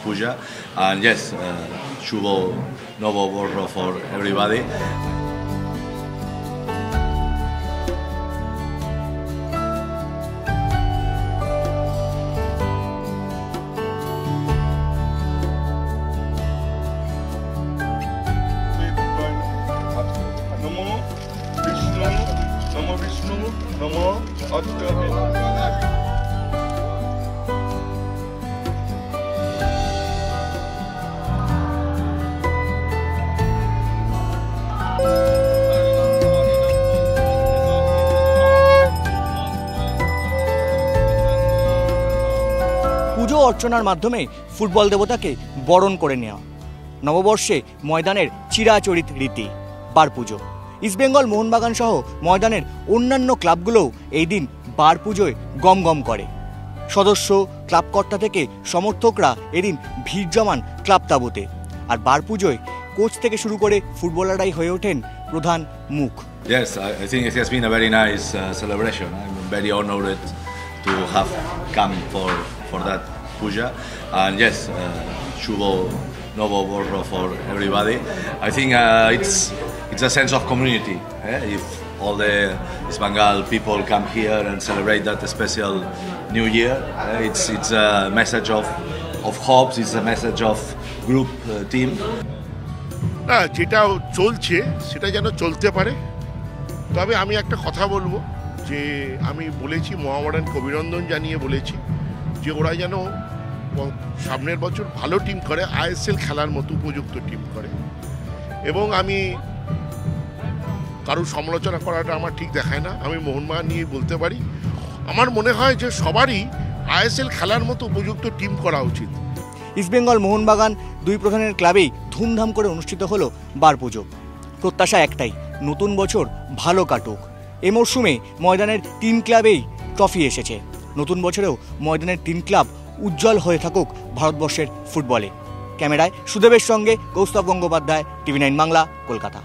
puja. And yes, Shubho Novo Borro for everybody. Namo Vishnu, Namo Aditya. পুজো অর্চনার মাধ্যমে football দেবতাকে বরণ করে নেওয়া, নববর্ষে ময়দানের চিরাচরিত রীতি বার পুজো। ইস্টবেঙ্গল মোহনবাগান সহ ময়দানের অন্যান্য ক্লাবগুলোও এই দিন বার পুজোয় গমগম করে। সদস্য, ক্লাবকর্তা থেকে সমর্থকরা এদিন ভিড় জমান ক্লাব তাঁবুতে। আর বার পুজোয় কোচ থেকে শুরু করে ফুটবলাররাই হয়ে ওঠেন প্রধান মুখ। Yes, I think it has been a very nice celebration. I'm very honored to have come for that puja. And yes, Shubho Novo Borro for everybody. I think it's a sense of community. If all the Ispangal people come here and celebrate that special New Year, it's a message of hopes. It's a message of group team. না, যেটা চলছে সেটা যেন চলতে পারে। তবে আমি একটা কথা বলবো, যে আমি বলেছি মোহামেডানকে অভিনন্দন জানিয়ে বলেছি যে ওরা যেন সামনের বছর ভালো টিম করে, আইএসএল খেলার মতো উপযুক্ত টিম করে। এবং আমি কারোর সমালোচনা করাটা আমার ঠিক দেখায় না। আমি মোহনবাগান নিয়ে বলতে পারি, আমার মনে হয় যে সবারই আইএসএল খেলার মতো উপযুক্ত টিম করা উচিত। ইস্টবেঙ্গল মোহনবাগান দুই প্রধানের ক্লাবেই ধুমধাম করে অনুষ্ঠিত হলো বার পুজো। প্রত্যাশা একটাই, নতুন বছর ভালো কাটুক। এ মরশুমে ময়দানের 3 ক্লাবেই ট্রফি এসেছে। নতুন বছরেও ময়দানের 3 ক্লাব উজ্জ্বল হয়ে থাকুক ভারতবর্ষের ফুটবলে। ক্যামেরায় সুদেবের সঙ্গে কৌস্তব গঙ্গোপাধ্যায়, TV9 বাংলা, কলকাতা।